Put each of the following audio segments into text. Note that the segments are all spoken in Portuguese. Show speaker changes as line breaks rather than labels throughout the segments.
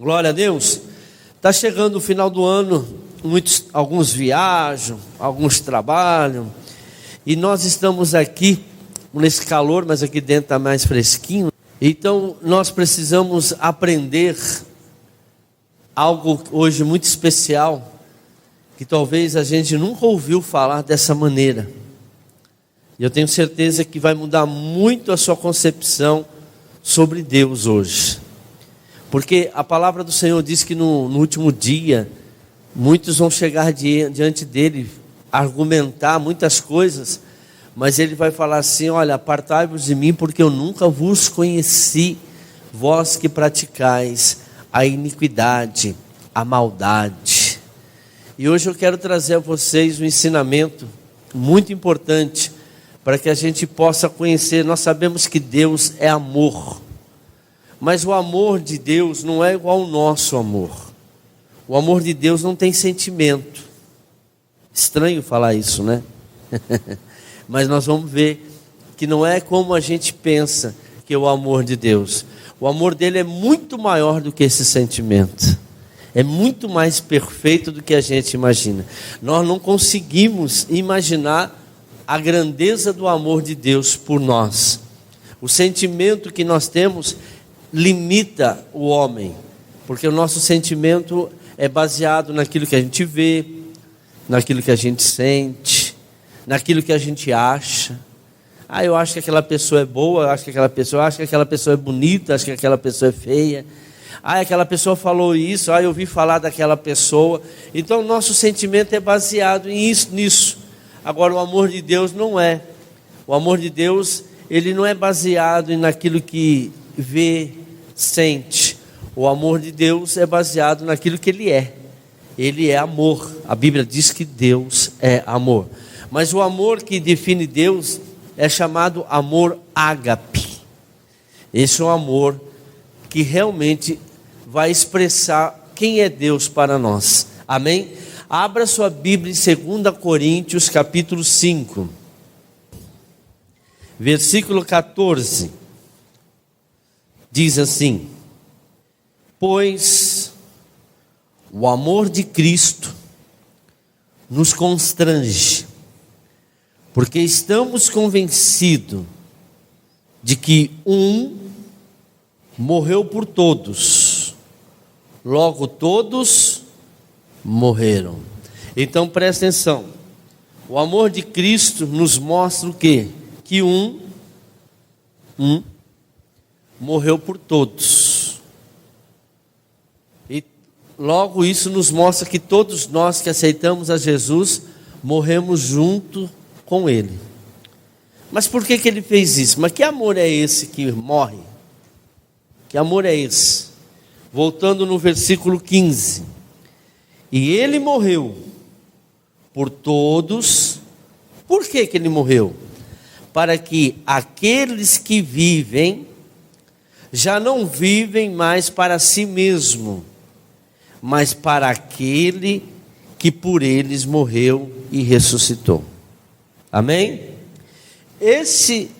Glória a Deus. Está chegando o final do ano, alguns viajam, alguns trabalham, e nós estamos aqui nesse calor, mas aqui dentro está mais fresquinho. Então nós precisamos aprender algo hoje muito especial, que talvez a gente nunca ouviu falar dessa maneira. E eu tenho certeza que vai mudar muito a sua concepção sobre Deus hoje. Porque a palavra do Senhor diz que no último dia, muitos vão chegar diante dele, argumentar muitas coisas, mas ele vai falar assim: olha, apartai-vos de mim, porque eu nunca vos conheci, vós que praticais a iniquidade, a maldade. E hoje eu quero trazer a vocês um ensinamento muito importante, para que a gente possa conhecer. Nós sabemos que Deus é amor, mas o amor de Deus não é igual ao nosso amor. O amor de Deus não tem sentimento. Estranho falar isso, né? Mas nós vamos ver que não é como a gente pensa que é o amor de Deus. O amor dele é muito maior do que esse sentimento. É muito mais perfeito do que a gente imagina. Nós não conseguimos imaginar a grandeza do amor de Deus por nós. O sentimento que nós temos limita o homem, porque o nosso sentimento é baseado naquilo que a gente vê, naquilo que a gente sente, naquilo que a gente acha. Eu acho que aquela pessoa é boa, eu acho que aquela pessoa é bonita, acho que aquela pessoa é feia. Aquela pessoa falou isso, eu ouvi falar daquela pessoa. Então o nosso sentimento é baseado nisso. Agora o amor de Deus não é. O amor de Deus, ele não é baseado naquilo que vê, sente. O amor de Deus é baseado naquilo que ele é. Ele é amor. A Bíblia diz que Deus é amor. Mas o amor que define Deus é chamado amor ágape. Esse é um amor que realmente vai expressar quem é Deus para nós. Amém? Abra sua Bíblia em 2 Coríntios capítulo 5, versículo 14. Diz assim: pois o amor de Cristo nos constrange, porque estamos convencidos de que um morreu por todos, logo todos morreram. Então presta atenção. O amor de Cristo nos mostra o quê? Que um morreu por todos. E logo isso nos mostra que todos nós que aceitamos a Jesus morremos junto com Ele. Mas por que Ele fez isso? Mas que amor é esse que morre? Que amor é esse? Voltando no versículo 15. E Ele morreu por todos. Por que Ele morreu? Para que aqueles que vivem já não vivem mais para si mesmo, mas para aquele que por eles morreu e ressuscitou. Amém? Esses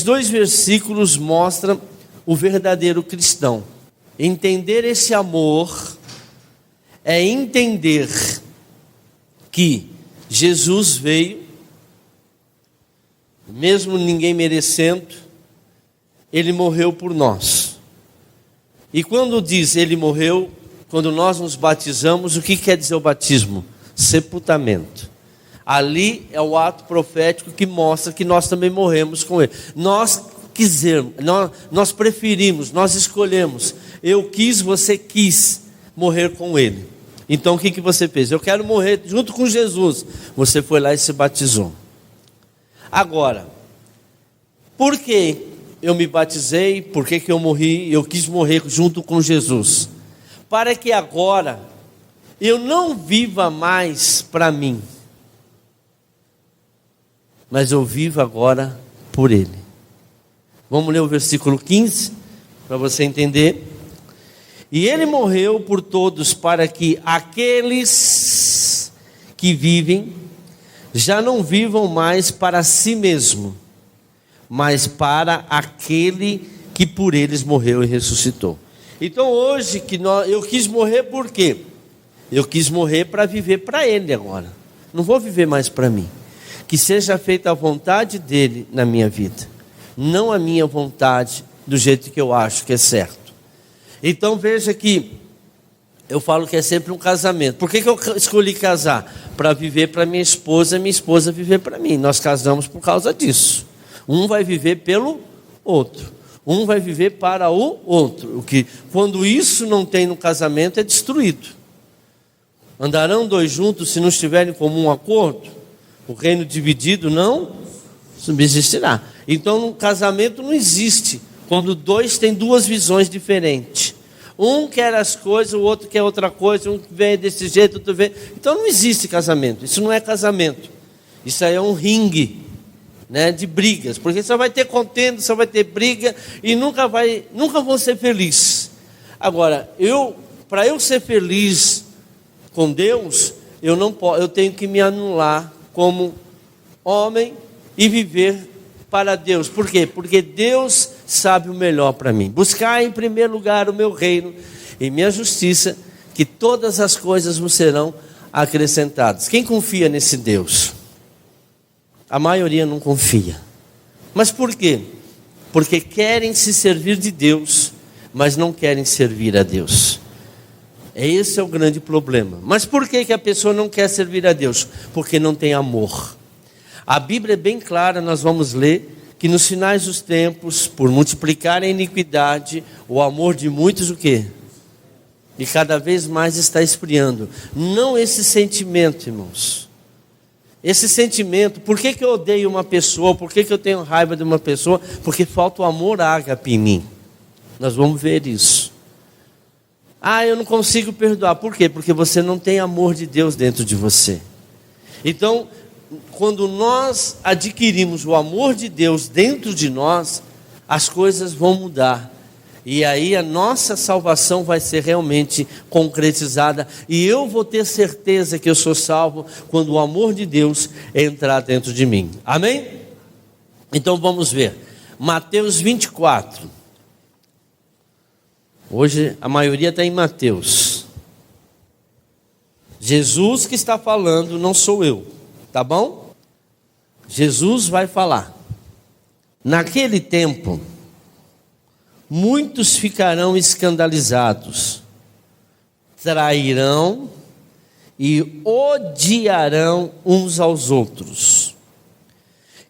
dois versículos mostram o verdadeiro cristão. Entender esse amor é entender que Jesus veio, mesmo ninguém merecendo, Ele morreu por nós. E quando diz Ele morreu, quando nós nos batizamos, o que quer dizer o batismo? Sepultamento. Ali é o ato profético que mostra que nós também morremos com Ele. Nós preferimos, nós escolhemos. Eu quis, você quis morrer com Ele. Então o que você fez? Eu quero morrer junto com Jesus. Você foi lá e se batizou. Agora, por que eu me batizei? Por que eu morri? Eu quis morrer junto com Jesus. Para que agora eu não viva mais para mim, mas eu vivo agora por Ele. Vamos ler o versículo 15, para você entender. E Ele morreu por todos, para que aqueles que vivem já não vivam mais para si mesmo, mas para aquele que por eles morreu e ressuscitou. Então hoje eu quis morrer por quê? Eu quis morrer para viver para Ele agora. Não vou viver mais para mim. Que seja feita a vontade dEle na minha vida, não a minha vontade do jeito que eu acho que é certo. Então veja que eu falo que é sempre um casamento. Por que eu escolhi casar? Para viver para minha esposa viver para mim. Nós casamos por causa disso. Um vai viver pelo outro. Um vai viver para o outro. O que, quando isso não tem no casamento, é destruído. Andarão dois juntos se não estiverem em comum acordo? O reino dividido não subsistirá. Então, no casamento não existe quando dois têm duas visões diferentes. Um quer as coisas, o outro quer outra coisa, um vem desse jeito, outro vem. Então não existe casamento. Isso não é casamento. Isso aí é um ringue, né, de brigas. Porque só vai ter contenda, só vai ter briga e nunca vão ser felizes. Agora, para eu ser feliz com Deus, eu tenho que me anular como homem e viver para Deus. Por quê? Porque Deus sabe o melhor para mim. Buscar em primeiro lugar o meu reino e minha justiça, que todas as coisas vos serão acrescentadas. Quem confia nesse Deus? A maioria não confia. Mas por quê? Porque querem se servir de Deus, mas não querem servir a Deus. Esse é o grande problema. Mas por que a pessoa não quer servir a Deus? Porque não tem amor. A Bíblia é bem clara, nós vamos ler que nos finais dos tempos, por multiplicar a iniquidade, o amor de muitos o quê? E cada vez mais está esfriando. Não esse sentimento, irmãos. Esse sentimento, por que eu odeio uma pessoa? Por que eu tenho raiva de uma pessoa? Porque falta o amor ágape em mim. Nós vamos ver isso. Eu não consigo perdoar. Por quê? Porque você não tem amor de Deus dentro de você. Então, quando nós adquirimos o amor de Deus dentro de nós, as coisas vão mudar. E aí a nossa salvação vai ser realmente concretizada. E eu vou ter certeza que eu sou salvo quando o amor de Deus entrar dentro de mim. Amém? Então vamos ver. Mateus 24. Hoje a maioria está em Mateus. Jesus que está falando, não sou eu. Tá bom? Jesus vai falar. Naquele tempo, muitos ficarão escandalizados, trairão e odiarão uns aos outros.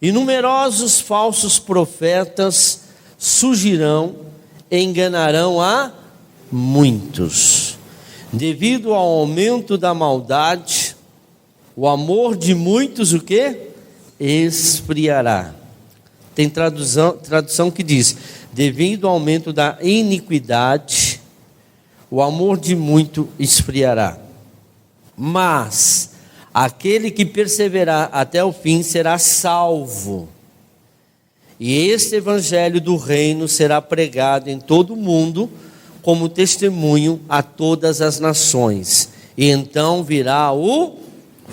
E numerosos falsos profetas surgirão e enganarão a muitos. Devido ao aumento da maldade, o amor de muitos o quê? Esfriará. Tem tradução que diz: devido ao aumento da iniquidade, o amor de muito esfriará. Mas aquele que perseverar até o fim será salvo. E este evangelho do reino será pregado em todo o mundo como testemunho a todas as nações. E então virá o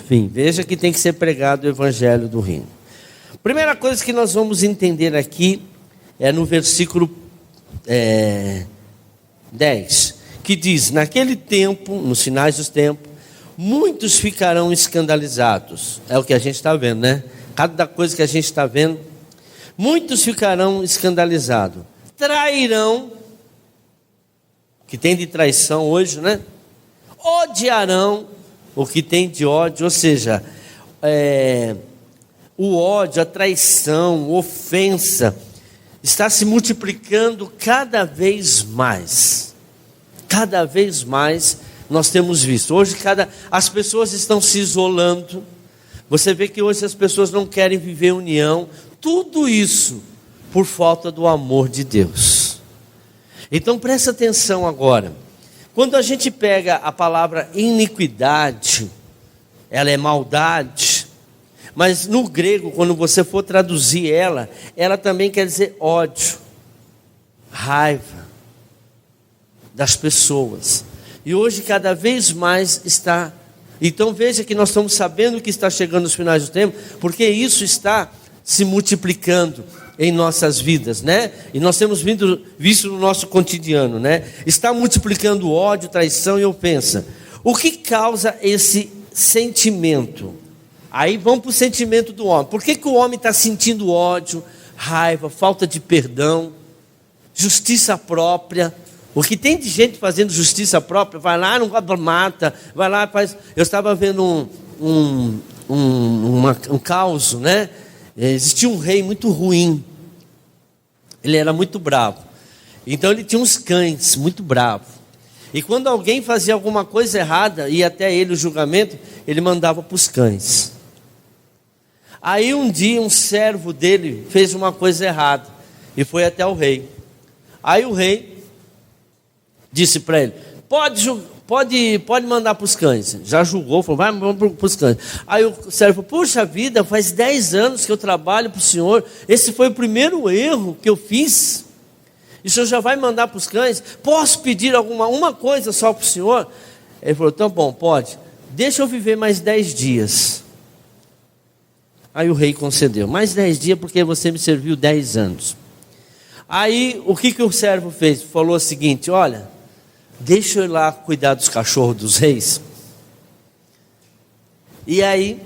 fim. Veja que tem que ser pregado o evangelho do reino. Primeira coisa que nós vamos entender aqui é no versículo 10, que diz: naquele tempo, nos finais dos tempos, muitos ficarão escandalizados. É o que a gente está vendo, né? Cada coisa que a gente está vendo, muitos ficarão escandalizados, trairão, que tem de traição hoje, né? Odiarão, o que tem de ódio, ou seja, o ódio, a traição, a ofensa, está se multiplicando cada vez mais. Cada vez mais nós temos visto. Hoje as pessoas estão se isolando. Você vê que hoje as pessoas não querem viver união. Tudo isso por falta do amor de Deus. Então presta atenção agora. Quando a gente pega a palavra iniquidade, ela é maldade. Mas no grego, quando você for traduzir ela também quer dizer ódio, raiva das pessoas. E hoje cada vez mais está. Então veja que nós estamos sabendo que está chegando os finais do tempo, porque isso está se multiplicando. em nossas vidas, né? E nós temos visto no nosso cotidiano, né? Está multiplicando ódio, traição e ofensa. O que causa esse sentimento? Aí vamos para o sentimento do homem. Por que o homem está sentindo ódio, raiva, falta de perdão, justiça própria? O que tem de gente fazendo justiça própria, vai lá, não mata, vai lá, faz... Eu estava vendo um caos, né? Existia um rei muito ruim. Ele era muito bravo. Então ele tinha uns cães muito bravos. E quando alguém fazia alguma coisa errada, ia até ele o julgamento, ele mandava para os cães. Aí um dia um servo dele fez uma coisa errada e foi até o rei. Aí o rei disse para ele: pode mandar para os cães. Já julgou, falou: vai, vamos para os cães. Aí o servo: puxa vida, faz 10 anos que eu trabalho para o senhor, esse foi o primeiro erro que eu fiz, e o senhor já vai mandar para os cães? Posso pedir uma coisa só para o senhor? Ele falou: tá bom, pode, deixa eu viver mais 10 dias. Aí o rei concedeu: mais 10 dias porque você me serviu 10 anos. Aí o que o servo fez? Falou o seguinte: olha, deixa eu ir lá cuidar dos cachorros dos reis. E aí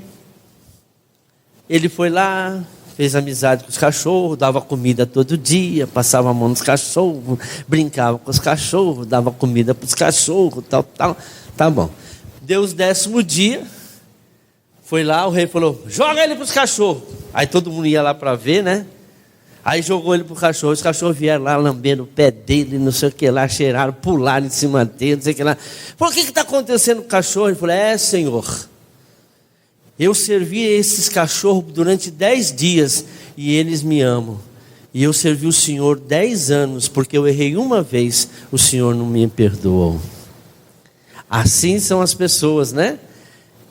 ele foi lá, fez amizade com os cachorros, dava comida todo dia, passava a mão nos cachorros, brincava com os cachorros, dava comida para os cachorros, tal. Tá bom. Deu os 10º dia, foi lá, o rei falou: joga ele para os cachorros. Aí todo mundo ia lá para ver, né? Aí jogou ele para o cachorro, os cachorros vieram lá lambendo o pé dele, não sei o que lá, cheiraram, pularam em cima dele, não sei o que lá. Falou: o que está acontecendo com o cachorro? Ele falou: senhor, eu servi esses cachorros durante 10 dias e eles me amam. E eu servi o senhor 10 anos, porque eu errei uma vez, o senhor não me perdoou. Assim são as pessoas, né?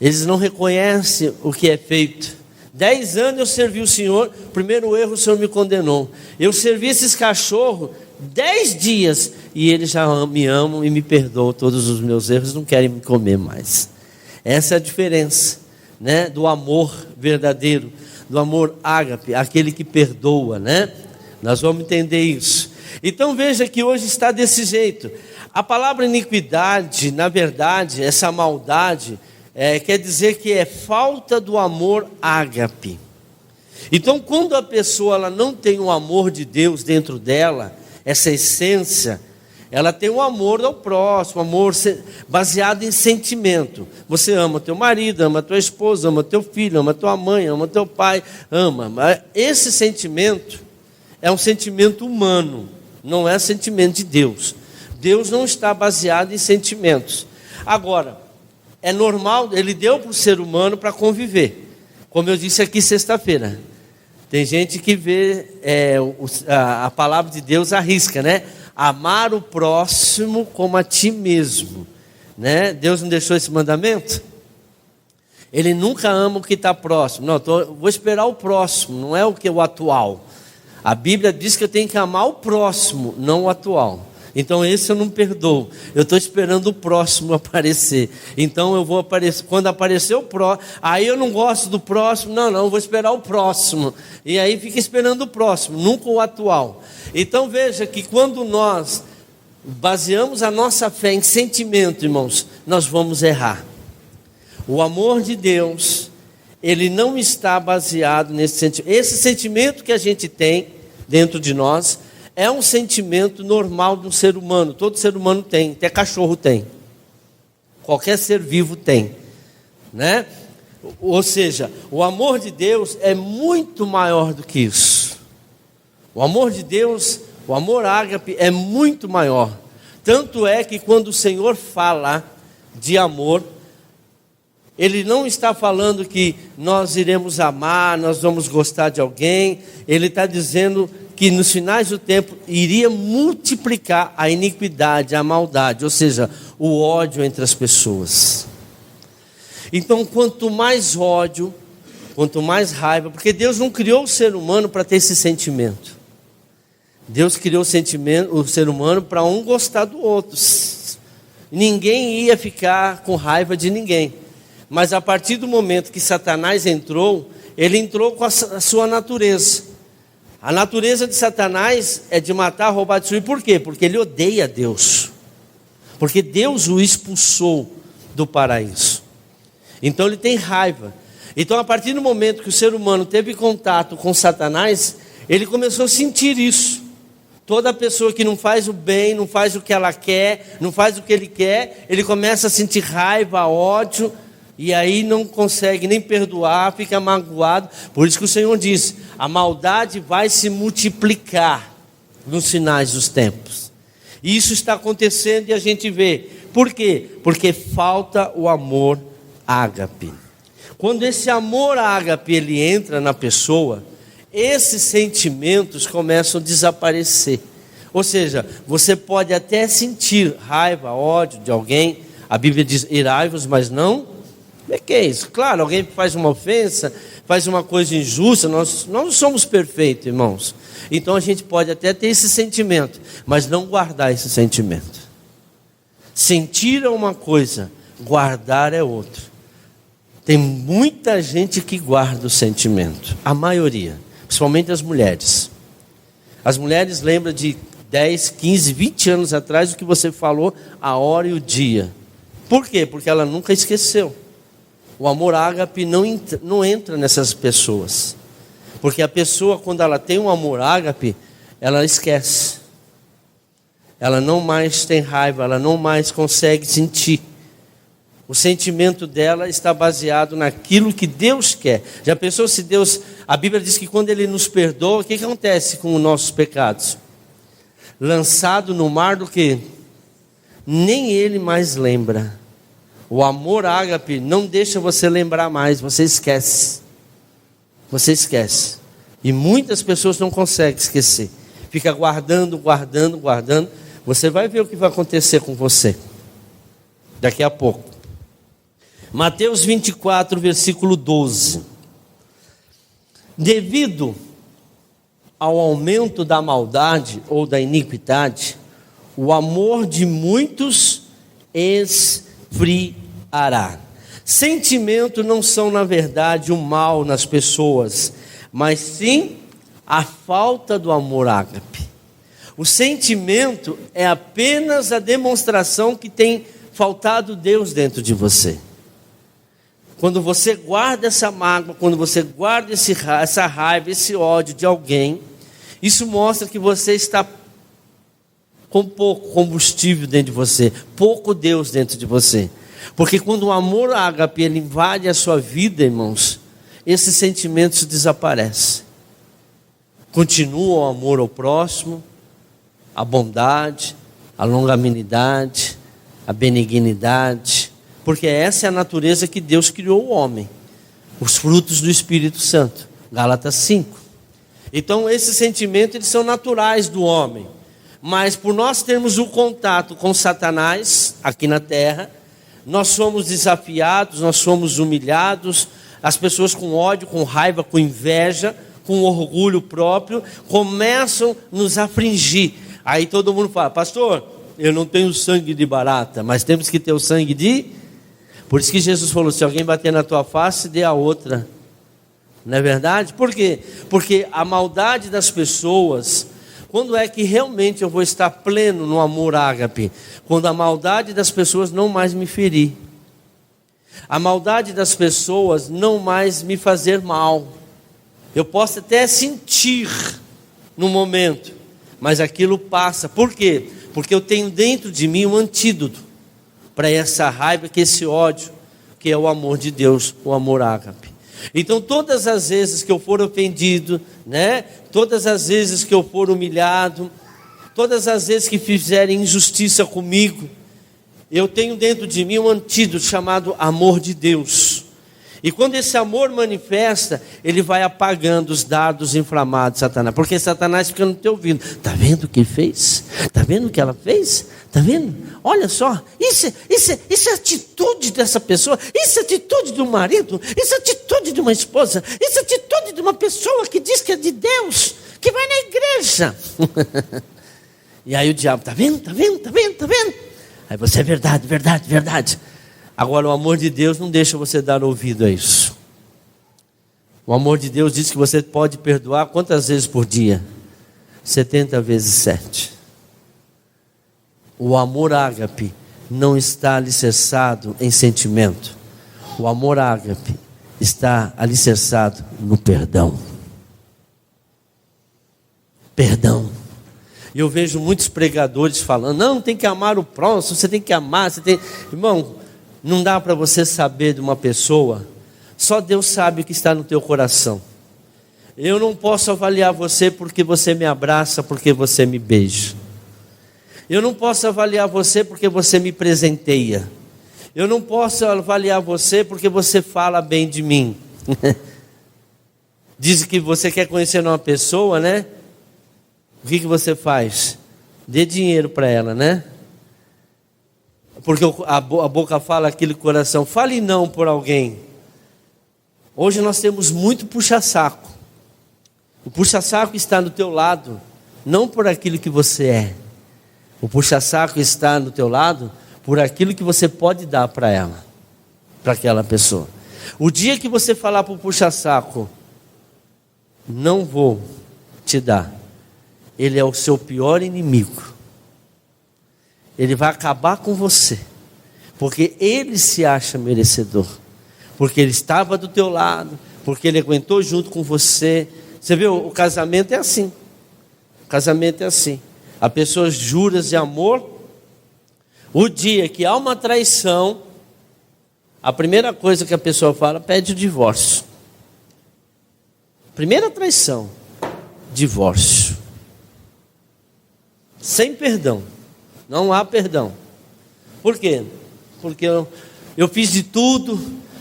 Eles não reconhecem o que é feito. 10 anos eu servi o senhor, primeiro erro o senhor me condenou. Eu servi esses cachorros 10 dias e eles já me amam e me perdoam todos os meus erros, não querem me comer mais. Essa é a diferença, né, do amor verdadeiro, do amor ágape, aquele que perdoa, né? Nós vamos entender isso. Então veja que hoje está desse jeito. A palavra iniquidade, na verdade, essa maldade, quer dizer que é falta do amor ágape. Então quando a pessoa ela não tem o amor de Deus dentro dela, essa essência, ela tem o amor ao próximo, amor baseado em sentimento. Você ama teu marido, ama tua esposa, ama teu filho, ama tua mãe, ama teu pai, ama. Mas esse sentimento é um sentimento humano, não é sentimento de Deus. Deus não está baseado em sentimentos. Agora, é normal, ele deu para o ser humano para conviver. Como eu disse aqui sexta-feira. Tem gente que vê a palavra de Deus arrisca, né? Amar o próximo como a ti mesmo, né? Deus não deixou esse mandamento? Ele nunca ama o que está próximo. Não, vou esperar o próximo, não é o atual. A Bíblia diz que eu tenho que amar o próximo, não o atual. Então esse eu não perdoo. Eu estou esperando o próximo aparecer. Então eu vou aparecer. Quando aparecer o próximo, aí eu não gosto do próximo. Não, eu vou esperar o próximo. E aí fica esperando o próximo, nunca o atual. Então veja que quando nós baseamos a nossa fé em sentimento, irmãos, nós vamos errar. O amor de Deus, ele não está baseado nesse sentimento. Esse sentimento que a gente tem dentro de nós é um sentimento normal de um ser humano. Todo ser humano tem, até cachorro tem. Qualquer ser vivo tem, né? Ou seja, o amor de Deus é muito maior do que isso. O amor de Deus, o amor ágape é muito maior. Tanto é que quando o Senhor fala de amor, Ele não está falando que nós iremos amar, nós vamos gostar de alguém. Ele está dizendo que nos finais do tempo iria multiplicar a iniquidade, a maldade, ou seja, o ódio entre as pessoas. Então quanto mais ódio, quanto mais raiva, porque Deus não criou o ser humano para ter esse sentimento. Deus criou o ser humano para um gostar do outro. Ninguém ia ficar com raiva de ninguém. Mas a partir do momento que Satanás entrou, ele entrou com a sua natureza. A natureza de Satanás é de matar, roubar, destruir. Por quê? Porque ele odeia Deus. Porque Deus o expulsou do paraíso. Então ele tem raiva. Então a partir do momento que o ser humano teve contato com Satanás, ele começou a sentir isso. Toda pessoa que não faz o bem, não faz o que ela quer, não faz o que ele quer, ele começa a sentir raiva, ódio, e aí não consegue nem perdoar, fica magoado. Por isso que o Senhor diz: a maldade vai se multiplicar nos finais dos tempos. E isso está acontecendo e a gente vê. Por quê? Porque falta o amor ágape. Quando esse amor ágape ele entra na pessoa, esses sentimentos começam a desaparecer. Ou seja, você pode até sentir raiva, ódio de alguém. A Bíblia diz: irai-vos, mas não pequeis. Claro, alguém faz uma ofensa, faz uma coisa injusta, nós não somos perfeitos, irmãos. Então a gente pode até ter esse sentimento, mas não guardar esse sentimento. Sentir é uma coisa, guardar é outra. Tem muita gente que guarda o sentimento, a maioria, principalmente as mulheres. As mulheres lembram de 10, 15, 20 anos atrás o que você falou, a hora e o dia. Por quê? Porque ela nunca esqueceu. O amor ágape não entra nessas pessoas. Porque a pessoa, quando ela tem um amor ágape, ela esquece. Ela não mais tem raiva, ela não mais consegue sentir. O sentimento dela está baseado naquilo que Deus quer. Já pensou se Deus... A Bíblia diz que quando Ele nos perdoa, o que acontece com os nossos pecados? Lançado no mar do quê? Nem Ele mais lembra. O amor ágape não deixa você lembrar mais, você esquece. Você esquece. E muitas pessoas não conseguem esquecer. Fica guardando. Você vai ver o que vai acontecer com você daqui a pouco. Mateus 24, versículo 12. Devido ao aumento da maldade ou da iniquidade, o amor de muitos esfriará. Sentimento não são, na verdade, o mal nas pessoas, mas sim a falta do amor ágape. O sentimento é apenas a demonstração que tem faltado Deus dentro de você. Quando você guarda essa mágoa, quando você guarda essa raiva, esse ódio de alguém, isso mostra que você está com pouco combustível dentro de você, pouco Deus dentro de você. Porque quando o amor ágape ele invade a sua vida, irmãos, esses sentimentos desaparecem. Continua o amor ao próximo, a bondade, a longanimidade, a benignidade, porque essa é a natureza que Deus criou o homem, os frutos do Espírito Santo, Gálatas 5. Então esses sentimentos eles são naturais do homem, mas por nós termos o contato com Satanás aqui na terra, nós somos desafiados, nós somos humilhados, as pessoas com ódio, com raiva, com inveja, com orgulho próprio, começam a nos afligir. Aí todo mundo fala: pastor, eu não tenho sangue de barata, mas temos que ter o sangue de... Por isso que Jesus falou: se alguém bater na tua face, dê a outra. Não é verdade? Por quê? Porque a maldade das pessoas... Quando é que realmente eu vou estar pleno no amor ágape? Quando a maldade das pessoas não mais me ferir. A maldade das pessoas não mais me fazer mal. Eu posso até sentir no momento, mas aquilo passa. Por quê? Porque eu tenho dentro de mim um antídoto para essa raiva, que esse ódio, que é o amor de Deus, o amor ágape. Então todas as vezes que eu for ofendido, todas as vezes que eu for humilhado, todas as vezes que fizerem injustiça comigo, eu tenho dentro de mim um antídoto chamado amor de Deus. E quando esse amor manifesta, ele vai apagando os dardos inflamados de Satanás. Porque Satanás fica no teu ouvido: está vendo o que ele fez? Está vendo o que ela fez? Está vendo? Olha só, isso é atitude dessa pessoa, isso é atitude do marido, isso é atitude de uma esposa, isso é atitude de uma pessoa que diz que é de Deus, que vai na igreja. E aí o diabo: está vendo? Está vendo? Está vendo? Está vendo? Aí você: é verdade, verdade, verdade. Agora o amor de Deus não deixa você dar ouvido a isso. O amor de Deus diz que você pode perdoar quantas vezes por dia? 70 vezes 7. O amor ágape não está alicerçado em sentimento. O amor ágape está alicerçado no perdão. Perdão. E eu vejo muitos pregadores falando, não, tem que amar o próximo, você tem que amar, você tem... Irmão, não dá para você saber de uma pessoa, só Deus sabe o que está no teu coração. Eu não posso avaliar você porque você me abraça, porque você me beija. Eu não posso avaliar você porque você me presenteia. Eu não posso avaliar você porque você fala bem de mim. Diz que você quer conhecer uma pessoa, né? O que você faz? Dê dinheiro para ela, né? Porque a boca fala aquilo, o coração. Fale não por alguém. Hoje nós temos muito puxa-saco. O puxa-saco está do teu lado, não por aquilo que você é. O puxa-saco está do teu lado por aquilo que você pode dar para ela, para aquela pessoa. O dia que você falar para o puxa-saco, não vou te dar, ele é o seu pior inimigo. Ele vai acabar com você, porque ele se acha merecedor, porque ele estava do teu lado, porque ele aguentou junto com você. Você vê, o casamento é assim. O casamento é assim. A pessoa jura de amor. O dia que há uma traição, a primeira coisa que a pessoa fala, pede o divórcio. Primeira traição, divórcio. Sem perdão. Não há perdão. Por quê? Porque eu fiz de tudo,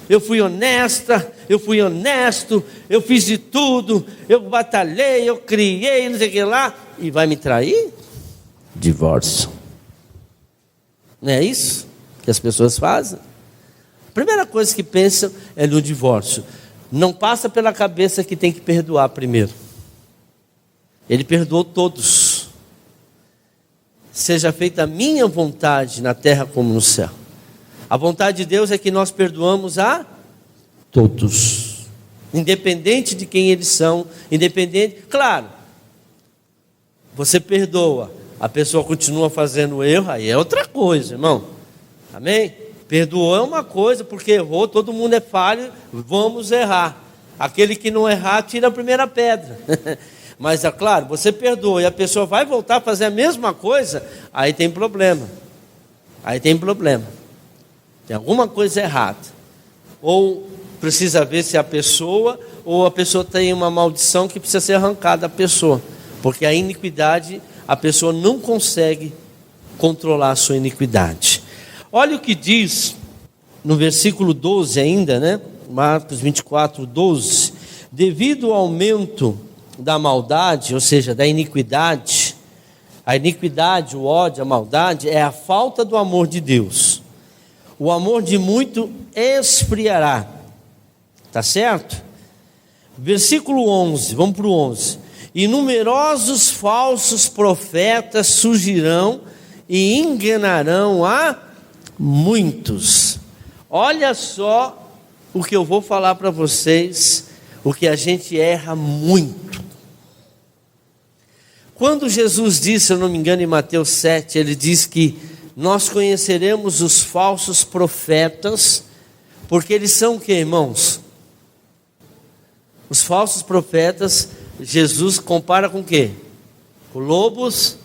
eu fui honesta, eu fui honesto, eu fiz de tudo, eu batalhei, eu criei, não sei o que lá, e vai me trair? Divórcio. Não é isso que as pessoas fazem? A primeira coisa que pensam é no divórcio. Não passa pela cabeça que tem que perdoar primeiro. Ele perdoou todos. Seja feita a minha vontade na terra como no céu. A vontade de Deus é que nós perdoamos a todos, independente de quem eles são, independente, claro, você perdoa, a pessoa continua fazendo erro, aí é outra coisa, irmão, amém? Perdoou é uma coisa, porque errou, todo mundo é falho, vamos errar. Aquele que não errar, tira a primeira pedra. Mas é claro, você perdoa e a pessoa vai voltar a fazer a mesma coisa, aí tem problema. Aí tem problema. Tem alguma coisa errada. Ou precisa ver se é a pessoa, ou a pessoa tem uma maldição que precisa ser arrancada da pessoa. Porque a iniquidade, a pessoa não consegue controlar a sua iniquidade. Olha o que diz no versículo 12 ainda, né? Marcos 24, 12. Devido ao aumento da maldade, ou seja, da iniquidade, a iniquidade, o ódio, a maldade, é a falta do amor de Deus. O amor de muito esfriará. Tá certo? Versículo 11, vamos para o 11. E numerosos falsos profetas surgirão e enganarão a muitos. Olha só o que eu vou falar para vocês, o que a gente erra muito. Quando Jesus disse, se eu não me engano, em Mateus 7, ele diz que nós conheceremos os falsos profetas, porque eles são o que, irmãos? Os falsos profetas, Jesus compara com o quê? Com lobos.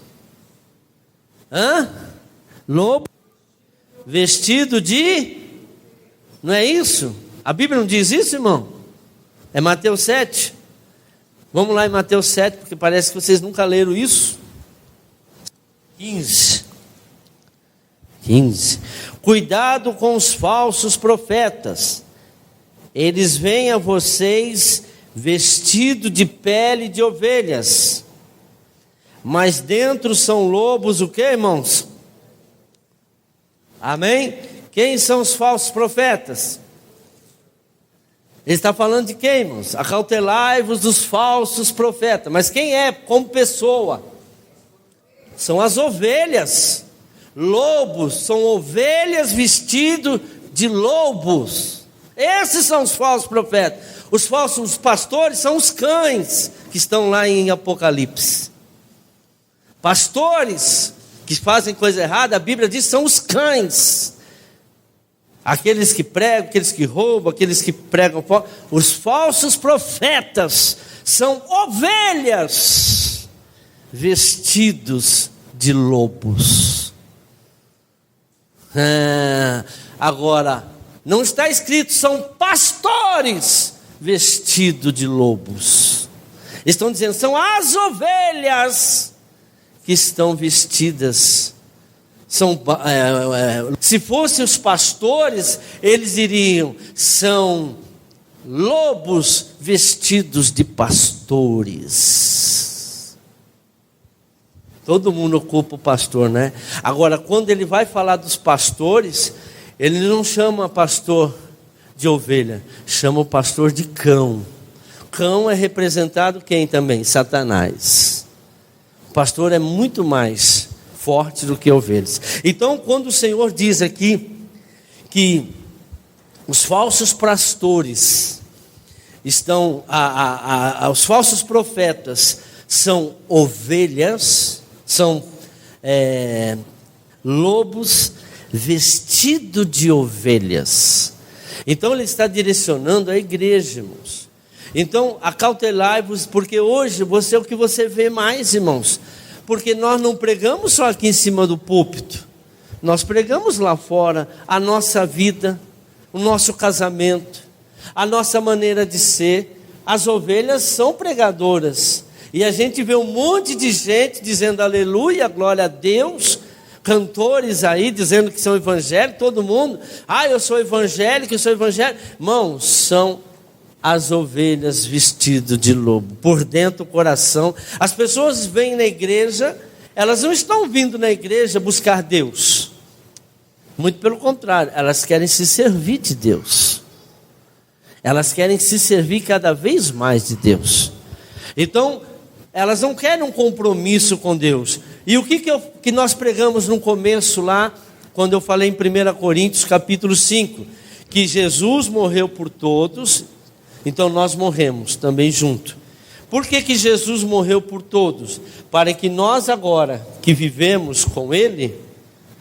Lobo vestido de... Não é isso? A Bíblia não diz isso, irmão? É Mateus 7. Vamos lá em Mateus 7, porque parece que vocês nunca leram isso. 15. Cuidado com os falsos profetas. Eles vêm a vocês vestidos de pele de ovelhas, mas dentro são lobos, o que, irmãos? Amém? Quem são os falsos profetas? Ele está falando de quem, irmãos? Acautelai-vos dos falsos profetas. Mas quem é como pessoa? São as ovelhas. Lobos, são ovelhas vestidos de lobos. Esses são os falsos profetas. Os falsos pastores são os cães que estão lá em Apocalipse. Pastores que fazem coisa errada, a Bíblia diz, são os cães. Aqueles que pregam, aqueles que roubam, aqueles que pregam. Os falsos profetas são ovelhas vestidos de lobos. Agora, não está escrito, são pastores vestidos de lobos. Estão dizendo, são as ovelhas que estão vestidas. Se fossem os pastores, eles diriam, são lobos vestidos de pastores. Todo mundo ocupa o pastor, né? Agora, quando ele vai falar dos pastores, ele não chama pastor de ovelha, chama o pastor de cão. Cão é representado quem também? Satanás. O pastor é muito mais forte do que ovelhas. Então, quando o Senhor diz aqui que os falsos pastores estão, os falsos profetas são ovelhas, são lobos vestidos de ovelhas. Então ele está direcionando a igreja, irmãos. Então acautelai-vos, porque hoje é o que você vê mais, irmãos. Porque nós não pregamos só aqui em cima do púlpito, nós pregamos lá fora a nossa vida, o nosso casamento, a nossa maneira de ser. As ovelhas são pregadoras, e a gente vê um monte de gente dizendo aleluia, glória a Deus, cantores aí dizendo que são evangélicos, todo mundo, eu sou evangélico, eu sou evangélico. Irmãos, são as ovelhas vestidas de lobo, por dentro o coração. As pessoas vêm na igreja, elas não estão vindo na igreja buscar Deus, muito pelo contrário, elas querem se servir de Deus, elas querem se servir cada vez mais de Deus. Então elas não querem um compromisso com Deus. E o que nós pregamos no começo lá, quando eu falei em 1 Coríntios capítulo 5, que Jesus morreu por todos, então nós morremos também junto. Por que Jesus morreu por todos? Para que nós agora, que vivemos com Ele,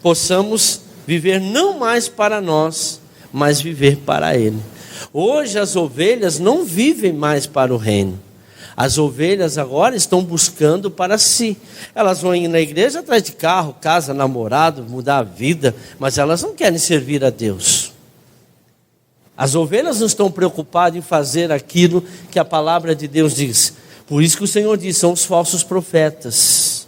possamos viver não mais para nós, mas viver para Ele. Hoje as ovelhas não vivem mais para o reino. As ovelhas agora estão buscando para si. Elas vão ir na igreja atrás de carro, casa, namorado, mudar a vida, mas elas não querem servir a Deus. As ovelhas não estão preocupadas em fazer aquilo que a palavra de Deus diz. Por isso que o Senhor diz, são os falsos profetas.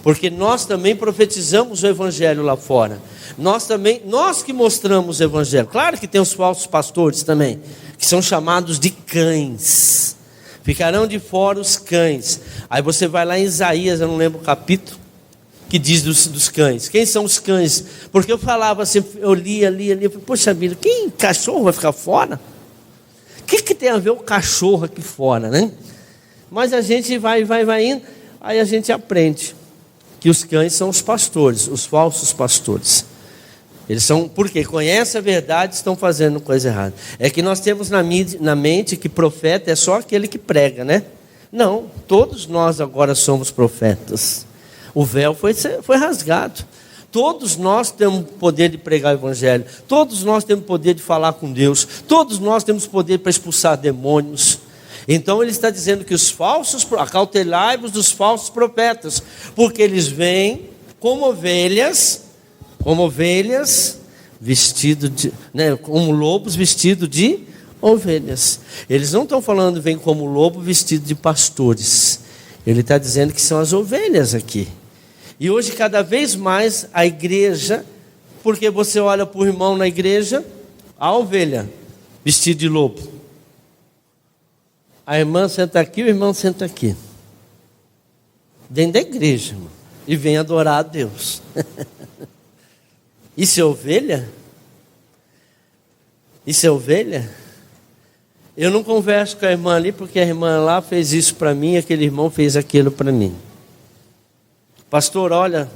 Porque nós também profetizamos o evangelho lá fora. Nós que mostramos o evangelho. Claro que tem os falsos pastores também, que são chamados de cães. Ficarão de fora os cães. Aí você vai lá em Isaías, eu não lembro o capítulo, que diz dos cães. Quem são os cães? Porque eu falava assim, eu lia, eu falei, poxa vida, quem cachorro vai ficar fora? O que tem a ver o cachorro aqui fora, né? Mas a gente vai indo, aí a gente aprende que os cães são os pastores, os falsos pastores. Eles são, porque conhecem a verdade, estão fazendo coisa errada. É que nós temos na mente que profeta é só aquele que prega, né? Não, todos nós agora somos profetas. O véu foi rasgado. Todos nós temos poder de pregar o evangelho. Todos nós temos poder de falar com Deus. Todos nós temos poder para expulsar demônios. Então ele está dizendo que os falsos, acautelai-vos dos falsos profetas, porque eles vêm como ovelhas vestidos de, como lobos vestidos de ovelhas. Eles não estão falando vem como lobo vestido de pastores. Ele está dizendo que são as ovelhas aqui. E hoje cada vez mais a igreja, porque você olha para o irmão na igreja, a ovelha vestido de lobo. A irmã senta aqui, o irmão senta aqui. Dentro da igreja, irmão, e vem adorar a Deus. Isso é ovelha? Isso é ovelha? Eu não converso com a irmã ali, porque a irmã lá fez isso para mim, aquele irmão fez aquilo para mim. Pastor, olha,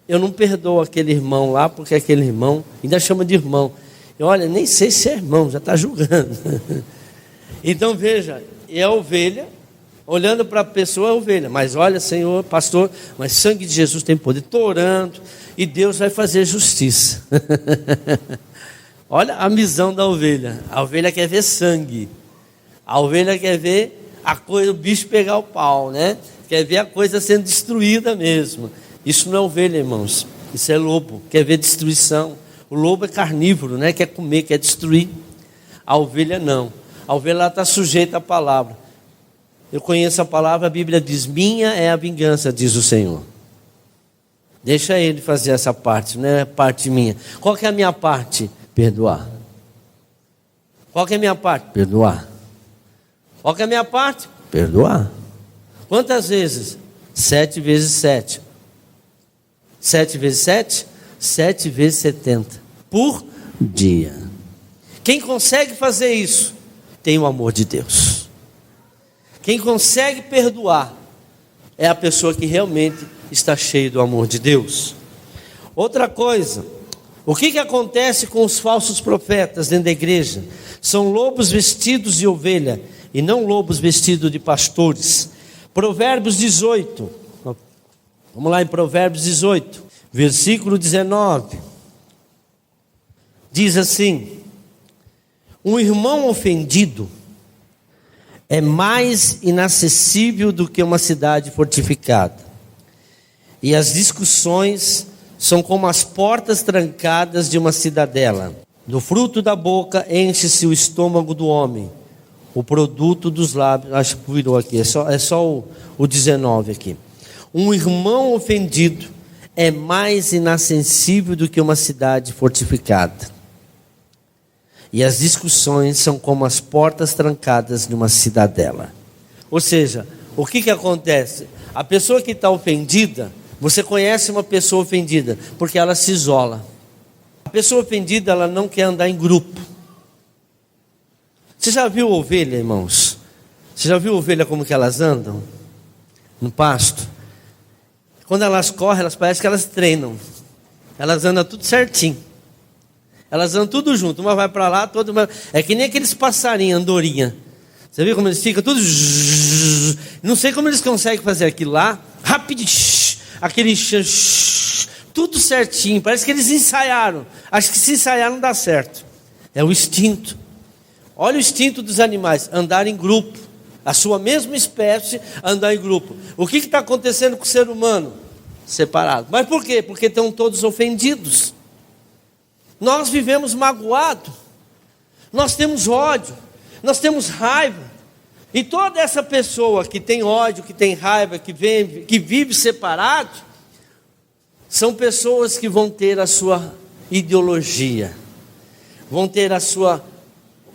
eu não perdoo aquele irmão lá, porque aquele irmão, ainda chama de irmão. Eu, olha, nem sei se é irmão, já está julgando. Então veja, é a ovelha, olhando para a pessoa é a ovelha, mas olha, Senhor, pastor, mas sangue de Jesus tem poder, estou orando e Deus vai fazer justiça. Olha a visão da ovelha. A ovelha quer ver sangue, a ovelha quer ver a coisa, o bicho pegar o pau, né? Quer ver a coisa sendo destruída mesmo. Isso não é ovelha, irmãos, isso é lobo, quer ver destruição. O lobo é carnívoro, né? Quer comer, quer destruir. A ovelha não, a ovelha está sujeita à palavra. Eu conheço a palavra, a Bíblia diz: minha é a vingança, diz o Senhor. Deixa Ele fazer essa parte, não é parte minha. Qual que é a minha parte? Perdoar. Qual que é a minha parte? Perdoar. Qual que é a minha parte? Perdoar. Quantas vezes? 7 vezes 7. 7 vezes 7? 7 vezes 70. Por dia. Quem consegue fazer isso, tem o amor de Deus. Quem consegue perdoar, é a pessoa que realmente está cheia do amor de Deus. Outra coisa, o que acontece com os falsos profetas dentro da igreja? São lobos vestidos de ovelha, e não lobos vestidos de pastores. Provérbios 18, vamos lá em Provérbios 18, versículo 19, diz assim: um irmão ofendido é mais inacessível do que uma cidade fortificada, e as discussões são como as portas trancadas de uma cidadela. Do fruto da boca enche-se o estômago do homem, o produto dos lábios. Acho que virou aqui, é só o 19 aqui. Um irmão ofendido é mais inacessível do que uma cidade fortificada, e as discussões são como as portas trancadas de uma cidadela. Ou seja, o que acontece? A pessoa que está ofendida, você conhece uma pessoa ofendida, porque ela se isola. A pessoa ofendida, ela não quer andar em grupo. Você já viu ovelha, irmãos? Você já viu ovelha como que elas andam? No pasto? Quando elas correm, elas parecem que elas treinam. Elas andam tudo certinho. Elas andam tudo junto. Uma vai para lá, toda uma... É que nem aqueles passarinhos, andorinha. Você viu como eles ficam? Tudo... Não sei como eles conseguem fazer aquilo lá. Rapidinho. Aquele... Tudo certinho. Parece que eles ensaiaram. Acho que se ensaiar não dá certo. É o instinto. Olha o instinto dos animais, andar em grupo. A sua mesma espécie, andar em grupo. O que está acontecendo com o ser humano? Separado. Mas por quê? Porque estão todos ofendidos. Nós vivemos magoados. Nós temos ódio. Nós temos raiva. E toda essa pessoa que tem ódio, que tem raiva, que vive separado, são pessoas que vão ter a sua ideologia. Vão ter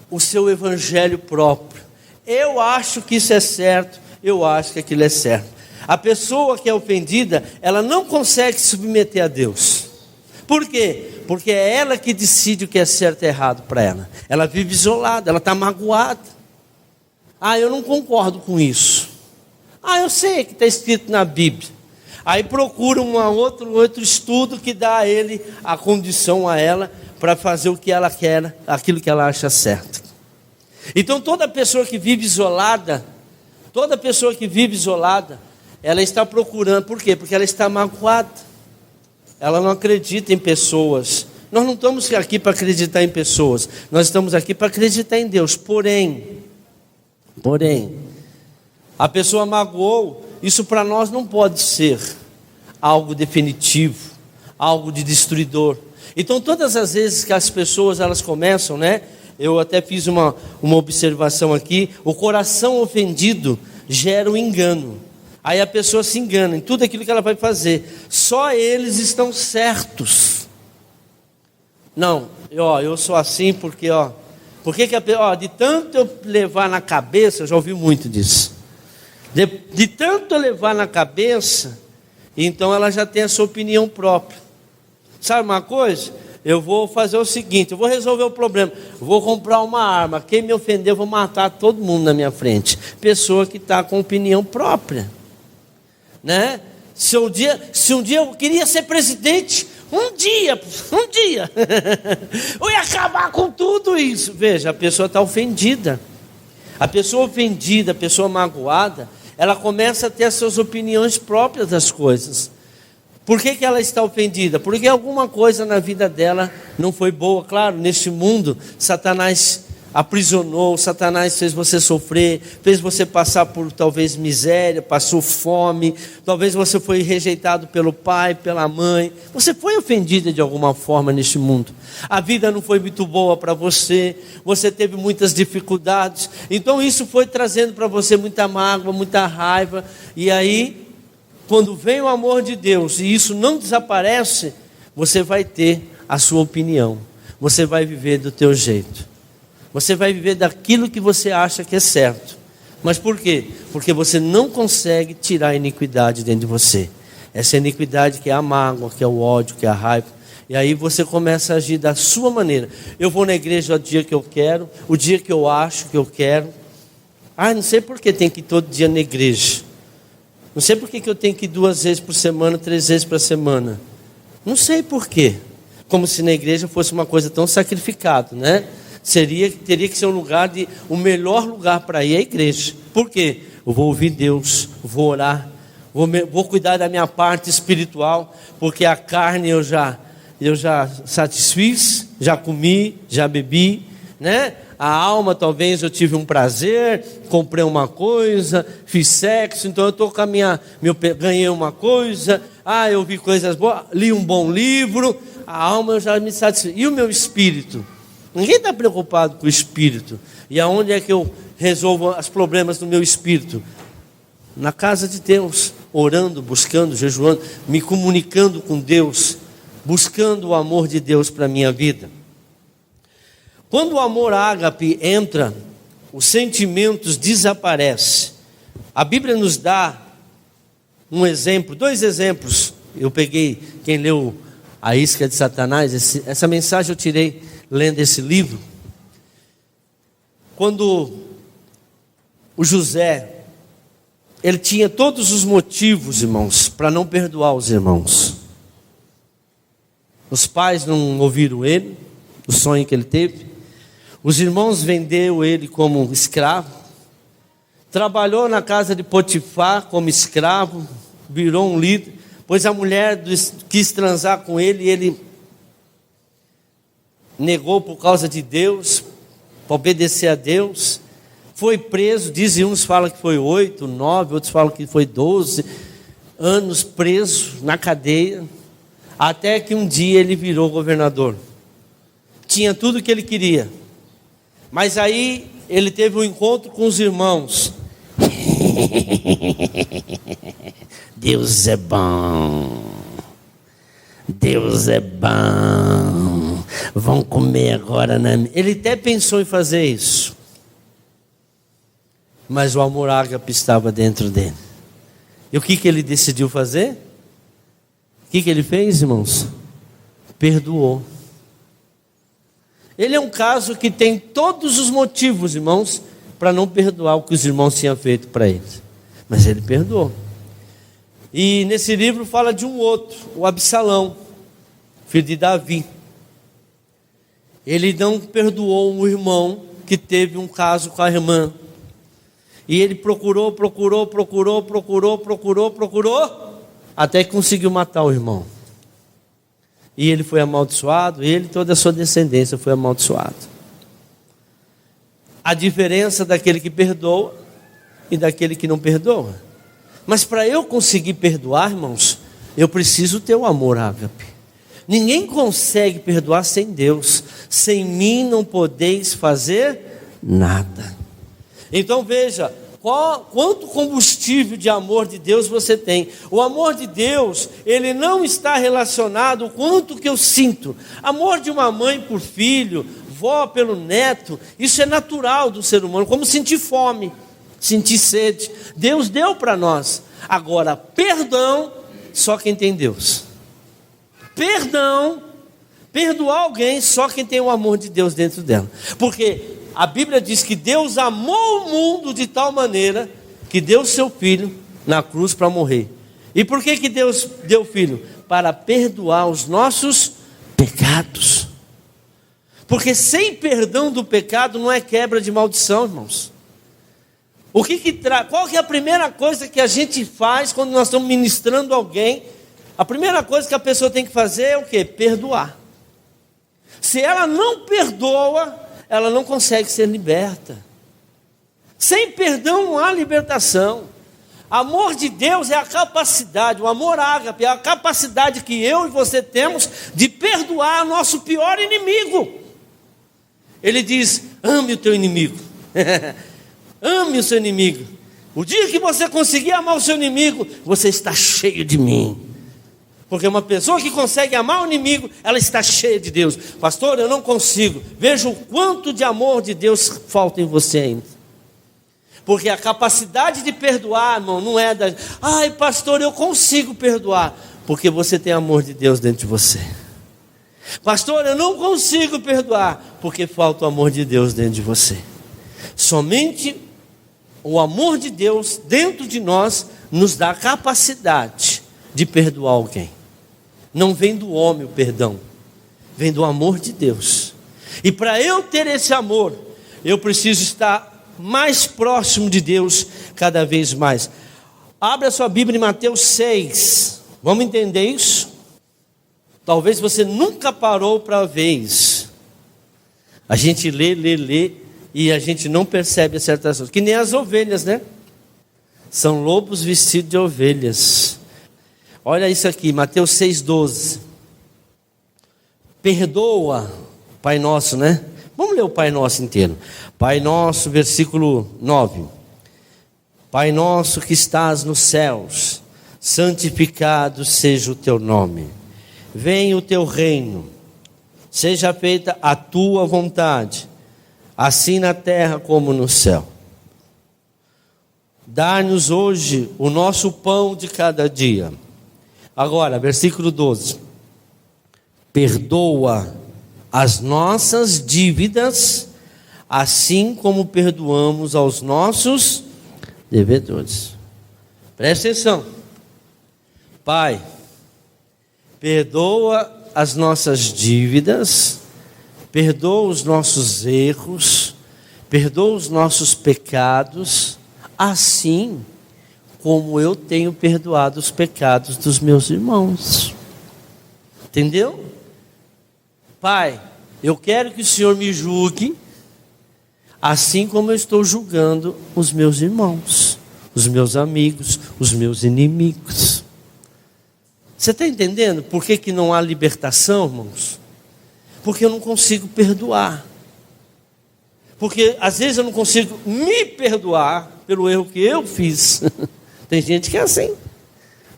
o seu evangelho próprio. Eu acho que isso é certo, eu acho que aquilo é certo. A pessoa que é ofendida, ela não consegue se submeter a Deus. Por quê? Porque é ela que decide o que é certo e errado para ela. Ela vive isolada, ela está magoada. Ah, eu não concordo com isso. Ah, eu sei que está escrito na Bíblia. Aí procura outro estudo que dá a ele a condição a ela para fazer o que ela quer, aquilo que ela acha certo. Então toda pessoa que vive isolada, ela está procurando, por quê? Porque ela está magoada, ela não acredita em pessoas. Nós não estamos aqui para acreditar em pessoas, nós estamos aqui para acreditar em Deus. Porém, a pessoa magoou, isso para nós não pode ser algo definitivo, algo de destruidor. Então todas as vezes que as pessoas elas começam, né? Eu até fiz uma observação aqui, o coração ofendido gera um engano. Aí a pessoa se engana em tudo aquilo que ela vai fazer. Só eles estão certos. Não, eu sou assim porque, de tanto eu levar na cabeça, eu já ouvi muito disso. De tanto eu levar na cabeça, então ela já tem a sua opinião própria. Sabe uma coisa? Eu vou fazer o seguinte, eu vou resolver o problema. Vou comprar uma arma, quem me ofender eu vou matar todo mundo na minha frente. Pessoa que está com opinião própria, né? Se um dia eu queria ser presidente, um dia, eu ia acabar com tudo isso. Veja, a pessoa está ofendida. A pessoa ofendida, a pessoa magoada, ela começa a ter as suas opiniões próprias das coisas. Por que ela está ofendida? Porque alguma coisa na vida dela não foi boa. Claro, neste mundo, Satanás aprisionou, Satanás fez você sofrer, fez você passar por talvez miséria, passou fome, talvez você foi rejeitado pelo pai, pela mãe, você foi ofendida de alguma forma neste mundo. A vida não foi muito boa para você, você teve muitas dificuldades, então isso foi trazendo para você muita mágoa, muita raiva, e aí, quando vem o amor de Deus e isso não desaparece, você vai ter a sua opinião, você vai viver do teu jeito. Você vai viver daquilo que você acha que é certo. Mas por quê? Porque você não consegue tirar a iniquidade dentro de você. Essa iniquidade que é a mágoa, que é o ódio, que é a raiva. E aí você começa a agir da sua maneira. Eu vou na igreja o dia que eu quero, o dia que eu acho que eu quero. Não sei por que tem que ir todo dia na igreja. Não sei por que eu tenho que ir 2 vezes por semana, 3 vezes por semana. Não sei por quê. Como se na igreja fosse uma coisa tão sacrificada, né? Teria que ser o melhor lugar para ir à igreja. Por quê? Eu vou ouvir Deus, vou orar, vou cuidar da minha parte espiritual, porque a carne eu já satisfiz, já comi, já bebi, né? A alma talvez eu tive um prazer, comprei uma coisa, fiz sexo, então eu estou com ganhei uma coisa, eu vi coisas boas, li um bom livro, a alma eu já me satisfiz. E o meu espírito? Ninguém está preocupado com o espírito. E aonde é que eu resolvo os problemas do meu espírito? Na casa de Deus, orando, buscando, jejuando, me comunicando com Deus, buscando o amor de Deus para a minha vida. Quando o amor ágape entra, os sentimentos desaparecem. A Bíblia nos dá um exemplo, 2 exemplos. Eu peguei, quem leu A Isca de Satanás, essa mensagem eu tirei lendo esse livro. Quando o José, ele tinha todos os motivos, irmãos, para não perdoar os irmãos. Os pais não ouviram ele, o sonho que ele teve. Os irmãos venderam ele como escravo. Trabalhou na casa de Potifar como escravo, virou um líder. Pois a mulher quis transar com ele e ele negou por causa de Deus, para obedecer a Deus. Foi preso, dizem uns falam que foi 8, 9, outros falam que foi 12 anos preso na cadeia, até que um dia ele virou governador. Tinha tudo o que ele queria, mas aí ele teve um encontro com os irmãos. Deus é bom, Deus é bom, vão comer agora na minha. Ele até pensou em fazer isso, mas o amor ágape estava dentro dele. E o que ele decidiu fazer? O que ele fez, irmãos? Perdoou. Ele é um caso que tem todos os motivos, irmãos, para não perdoar o que os irmãos tinham feito para ele, mas ele perdoou. E nesse livro fala de um outro, o Absalão, filho de Davi. Ele não perdoou um irmão que teve um caso com a irmã. E ele procurou, até que conseguiu matar o irmão. E ele foi amaldiçoado, ele e toda a sua descendência foi amaldiçoado. A diferença daquele que perdoa e daquele que não perdoa. Mas para eu conseguir perdoar, irmãos, eu preciso ter o amor ágape. Ninguém consegue perdoar sem Deus. Sem mim não podeis fazer nada. Então veja, quanto combustível de amor de Deus você tem. O amor de Deus, ele não está relacionado ao quanto que eu sinto. Amor de uma mãe por filho, vó pelo neto, isso é natural do ser humano, como sentir fome, sentir sede. Deus deu para nós. Agora, perdão, só quem tem Deus. Perdão, perdoar alguém, só quem tem o amor de Deus dentro dela. Porque a Bíblia diz que Deus amou o mundo de tal maneira que deu seu filho na cruz para morrer. E por que Deus deu o filho? Para perdoar os nossos pecados. Porque sem perdão do pecado não é quebra de maldição, irmãos. Qual que é a primeira coisa que a gente faz quando nós estamos ministrando alguém? A primeira coisa que a pessoa tem que fazer é o quê? Perdoar. Se ela não perdoa, ela não consegue ser liberta. Sem perdão não há libertação. Amor de Deus é a capacidade, o amor ágape é a capacidade que eu e você temos de perdoar nosso pior inimigo. Ele diz: ame o teu inimigo. Ame o seu inimigo. O dia que você conseguir amar o seu inimigo, você está cheio de mim. Porque uma pessoa que consegue amar o inimigo, ela está cheia de Deus. Pastor, eu não consigo. Veja o quanto de amor de Deus falta em você ainda. Porque a capacidade de perdoar, irmão, não é da... Ai, pastor, eu consigo perdoar. Porque você tem amor de Deus dentro de você. Pastor, eu não consigo perdoar. Porque falta o amor de Deus dentro de você. Somente o amor de Deus dentro de nós nos dá a capacidade de perdoar alguém. Não vem do homem o perdão, vem do amor de Deus. E para eu ter esse amor, eu preciso estar mais próximo de Deus cada vez mais. Abra a sua Bíblia em Mateus 6. Vamos entender isso? Talvez você nunca parou para ver isso. A gente lê e a gente não percebe certas coisas. Que nem as ovelhas, né? São lobos vestidos de ovelhas. Olha isso aqui, Mateus 6,12. Perdoa, Pai Nosso, né? Vamos ler o Pai Nosso inteiro. Pai Nosso, versículo 9. Pai Nosso que estás nos céus, santificado seja o teu nome. Venha o teu reino. Seja feita a tua vontade, assim na terra como no céu. Dá-nos hoje o nosso pão de cada dia. Agora, versículo 12. Perdoa as nossas dívidas, assim como perdoamos aos nossos devedores. Presta atenção. Pai, perdoa as nossas dívidas, perdoa os nossos erros, perdoa os nossos pecados, assim como eu tenho perdoado os pecados dos meus irmãos. Entendeu? Pai, eu quero que o Senhor me julgue, assim como eu estou julgando os meus irmãos, os meus amigos, os meus inimigos. Você está entendendo por que não há libertação, irmãos? Porque eu não consigo perdoar. Porque às vezes eu não consigo me perdoar pelo erro que eu fiz. Tem gente que é assim,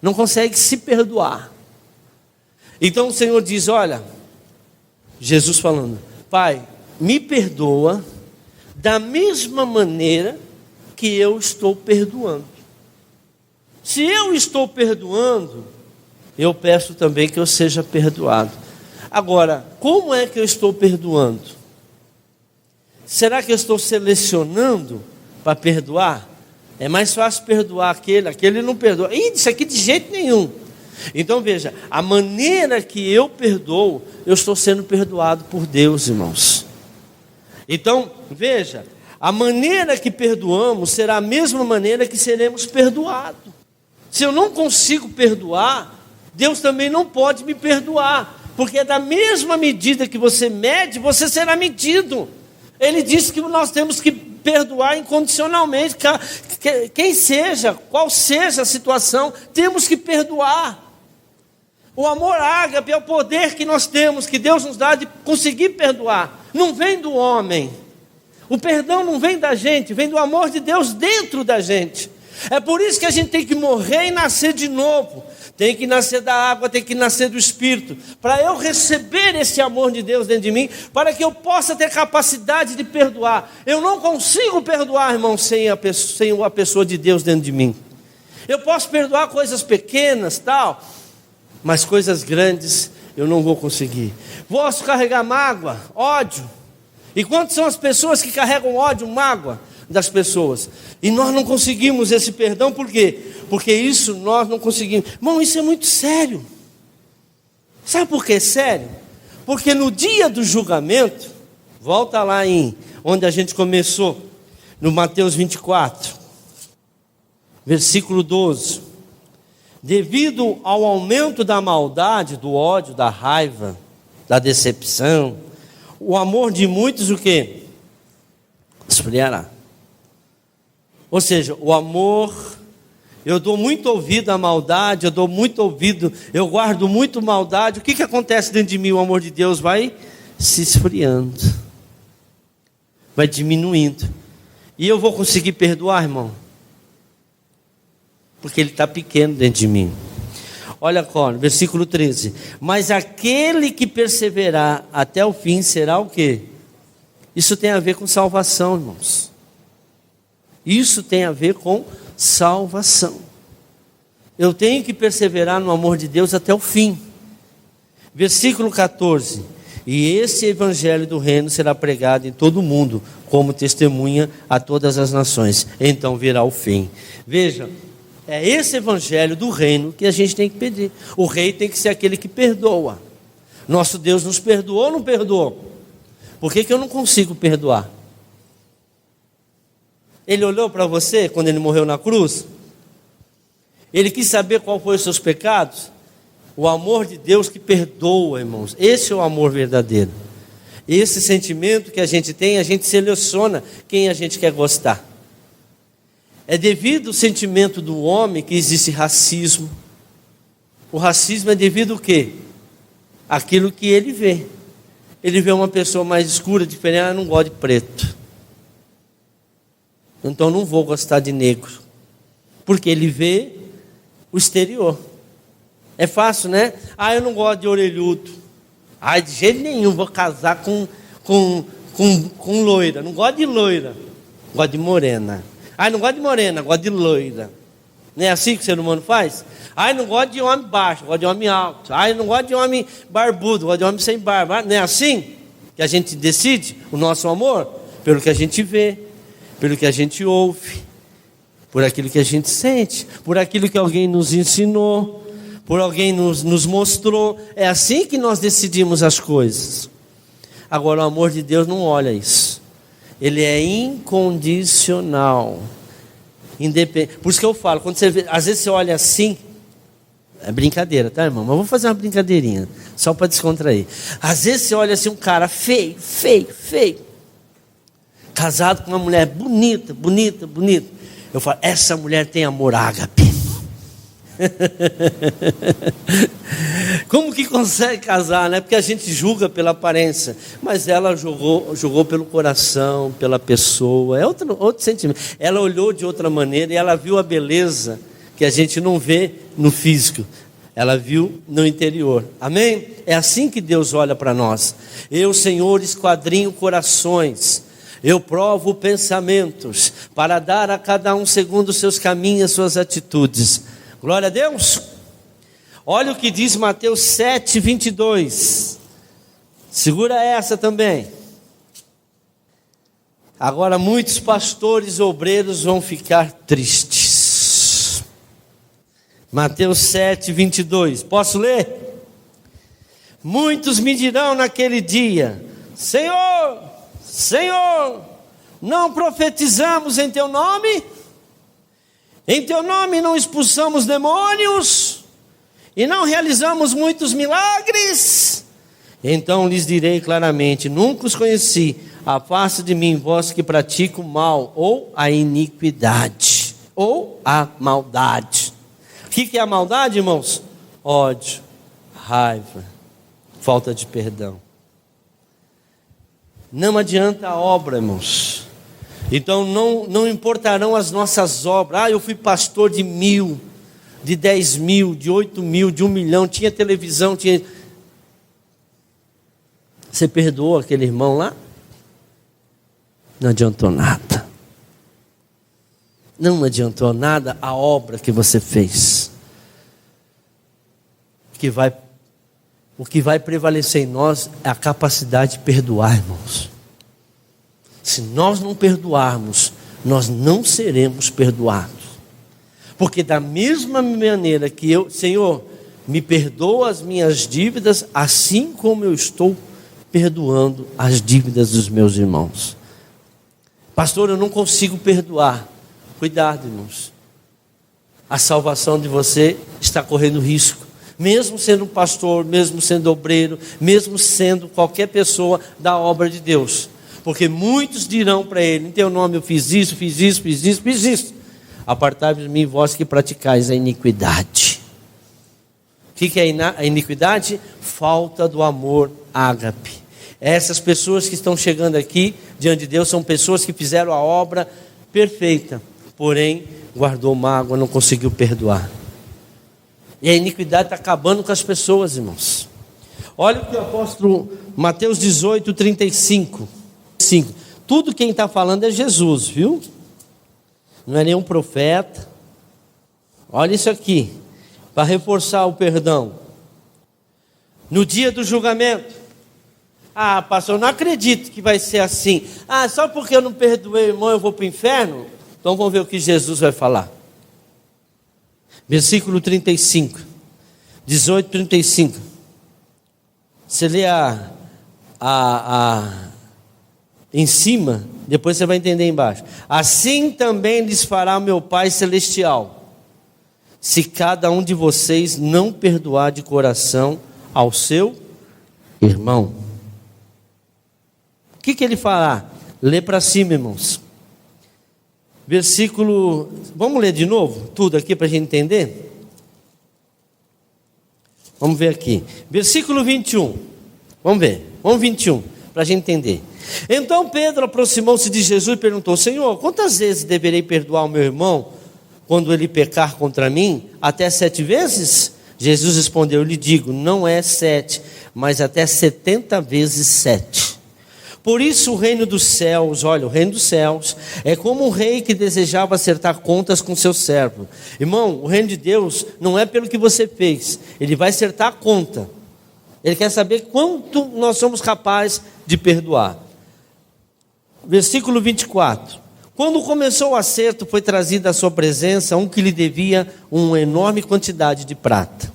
não consegue se perdoar. Então o Senhor diz: olha, Jesus falando, Pai, me perdoa da mesma maneira que eu estou perdoando. Se eu estou perdoando, eu peço também que eu seja perdoado. Agora, como é que eu estou perdoando? Será que eu estou selecionando para perdoar? É mais fácil perdoar aquele não perdoa. Isso aqui de jeito nenhum. Então veja, a maneira que eu perdoo, eu estou sendo perdoado por Deus, irmãos. Então veja, a maneira que perdoamos será a mesma maneira que seremos perdoados. Se eu não consigo perdoar, Deus também não pode me perdoar, porque é da mesma medida que você mede, você será medido. Ele disse que nós temos que perdoar incondicionalmente, quem seja, qual seja a situação, temos que perdoar. O amor ágape é o poder que nós temos, que Deus nos dá de conseguir perdoar. Não vem do homem. O perdão não vem da gente, vem do amor de Deus dentro da gente. É por isso que a gente tem que morrer e nascer de novo. Tem que nascer da água, tem que nascer do Espírito. Para eu receber esse amor de Deus dentro de mim, para que eu possa ter capacidade de perdoar. Eu não consigo perdoar, irmão, sem a pessoa de Deus dentro de mim. Eu posso perdoar coisas pequenas, tal, mas coisas grandes eu não vou conseguir. Posso carregar mágoa, ódio. E quantas são as pessoas que carregam ódio, mágoa das pessoas? E nós não conseguimos esse perdão, por quê? Porque isso nós não conseguimos. Irmão, isso é muito sério. Sabe por que é sério? Porque no dia do julgamento, volta lá onde a gente começou, no Mateus 24. versículo 12. Devido ao aumento da maldade, do ódio, da raiva, da decepção, o amor de muitos o quê? Esfriará. Ou seja, o amor, eu dou muito ouvido à maldade, eu guardo muito maldade. O que acontece dentro de mim? O amor de Deus vai se esfriando, vai diminuindo. E eu vou conseguir perdoar, irmão? Porque ele está pequeno dentro de mim. Olha agora, versículo 13. Mas aquele que perseverar até o fim será o quê? Isso tem a ver com salvação, irmãos. Isso tem a ver com salvação. Eu tenho que perseverar no amor de Deus até o fim. Versículo 14. E esse evangelho do reino será pregado em todo o mundo, como testemunha a todas as nações. Então virá o fim. Veja, é esse evangelho do reino que a gente tem que pedir. O rei tem que ser aquele que perdoa. Nosso Deus nos perdoou ou não perdoou? Por que eu não consigo perdoar? Ele olhou para você quando ele morreu na cruz? Ele quis saber qual foi os seus pecados? O amor de Deus que perdoa, irmãos. Esse é o amor verdadeiro. Esse sentimento que a gente tem, a gente seleciona quem a gente quer gostar. É devido ao sentimento do homem que existe racismo. O racismo é devido ao quê? Aquilo que ele vê. Ele vê uma pessoa mais escura, diferente, não gosta de preto. Então não vou gostar de negro. Porque ele vê o exterior. É fácil, né? Eu não gosto de orelhudo. De jeito nenhum, vou casar com loira. Não gosto de loira. Gosto de morena. Não gosto de morena, gosto de loira. Não é assim que o ser humano faz? Não gosto de homem baixo, gosto de homem alto. Não gosto de homem barbudo, gosto de homem sem barba. Não é assim que a gente decide o nosso amor? Pelo que a gente vê, pelo que a gente ouve, por aquilo que a gente sente, por aquilo que alguém nos ensinou, por alguém nos mostrou. É assim que nós decidimos as coisas. Agora, o amor de Deus não olha isso. Ele é incondicional. Independente. Por isso que eu falo, quando você vê, às vezes você olha assim, é brincadeira, tá, irmão? Mas vou fazer uma brincadeirinha, só para descontrair. Às vezes você olha assim, um cara feio, casado com uma mulher bonita. Eu falo, essa mulher tem amor ágape. Como que consegue casar, né? Porque a gente julga pela aparência, mas ela julgou pelo coração, pela pessoa. É outro sentimento. Ela olhou de outra maneira e ela viu a beleza que a gente não vê no físico. Ela viu no interior. Amém? É assim que Deus olha para nós. Eu, Senhor, esquadrinho corações. Eu provo pensamentos para dar a cada um segundo os seus caminhos, suas atitudes. Glória a Deus. Olha o que diz Mateus 7:22. Segura essa também. Agora muitos pastores obreiros vão ficar tristes. Mateus 7:22. Posso ler? Muitos me dirão naquele dia: Senhor, Senhor, não profetizamos em teu nome? Em teu nome não expulsamos demônios? E não realizamos muitos milagres? Então lhes direi claramente: nunca os conheci. Afasta de mim, vós que praticam o mal, ou a iniquidade, ou a maldade. O que é a maldade, irmãos? Ódio, raiva, falta de perdão. Não adianta a obra, irmãos. Então não importarão as nossas obras. Eu fui pastor de 1.000, de 10.000, de 8.000, de 1 milhão. Tinha televisão, tinha... Você perdoou aquele irmão lá? Não adiantou nada. Não adiantou nada a obra que você fez. O que vai prevalecer em nós é a capacidade de perdoar, irmãos. Se nós não perdoarmos, nós não seremos perdoados. Porque da mesma maneira que Senhor, me perdoa as minhas dívidas, assim como eu estou perdoando as dívidas dos meus irmãos. Pastor, eu não consigo perdoar. Cuidado, irmãos. a salvação de você está correndo risco. Mesmo sendo um pastor, mesmo sendo obreiro, mesmo sendo qualquer pessoa da obra de Deus. Porque muitos dirão para ele: em teu nome eu fiz isso, fiz isso, fiz isso, fiz isso. Apartai-vos de mim, vós que praticais a iniquidade. O que é a iniquidade? Falta do amor ágape. Essas pessoas que estão chegando aqui diante de Deus são pessoas que fizeram a obra perfeita, porém guardou mágoa, não conseguiu perdoar. E a iniquidade está acabando com as pessoas, irmãos. Olha o que o apóstolo Mateus 18, 35. Tudo quem está falando é Jesus, viu? Não é nenhum profeta. Olha isso aqui, para reforçar o perdão. No dia do julgamento. Ah, pastor, eu não acredito que vai ser assim. Ah, só porque eu não perdoei o irmão eu vou para o inferno? Então vamos ver o que Jesus vai falar. Versículo 35, 18, 35. Você lê em cima, depois você vai entender embaixo. Assim também lhes fará o meu Pai Celestial, se cada um de vocês não perdoar de coração ao seu irmão. O que ele fará? Lê para cima, irmãos. Versículo, vamos ler de novo tudo aqui para a gente entender? Vamos ver aqui, versículo 21, vamos 21, para a gente entender. Então Pedro aproximou-se de Jesus e perguntou: Senhor, quantas vezes deverei perdoar o meu irmão quando ele pecar contra mim? Até 7 vezes? Jesus respondeu: eu lhe digo, não é 7, mas até 70 vezes 7. Por isso o reino dos céus, olha, o reino dos céus é como um rei que desejava acertar contas com seu servo. Irmão, o reino de Deus não é pelo que você fez, ele vai acertar a conta. Ele quer saber quanto nós somos capazes de perdoar. Versículo 24. Quando começou o acerto, foi trazido à sua presença um que lhe devia uma enorme quantidade de prata.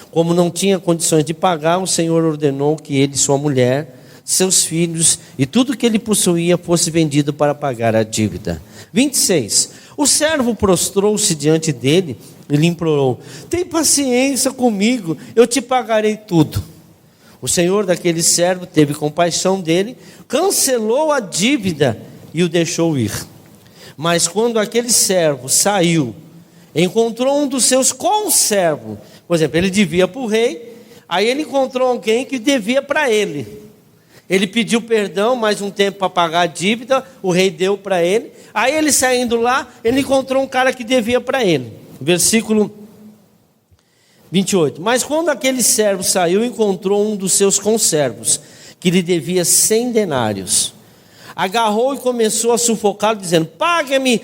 Como não tinha condições de pagar, o Senhor ordenou que ele e sua mulher, seus filhos e tudo que ele possuía fosse vendido para pagar a dívida. 26. O servo prostrou-se diante dele e lhe implorou: tem paciência comigo, eu te pagarei tudo. O senhor daquele servo teve compaixão dele, cancelou a dívida e o deixou ir. Mas quando aquele servo saiu, encontrou um dos seus conservos. Por exemplo, ele devia para o rei, aí ele encontrou alguém que devia para ele. Ele pediu perdão, mais um tempo para pagar a dívida, o rei deu para ele. Aí ele saindo lá, ele encontrou um cara que devia para ele. Versículo 28. Mas quando aquele servo saiu, encontrou um dos seus conservos, que lhe devia 100 denários. Agarrou e começou a sufocá-lo, dizendo: pague-me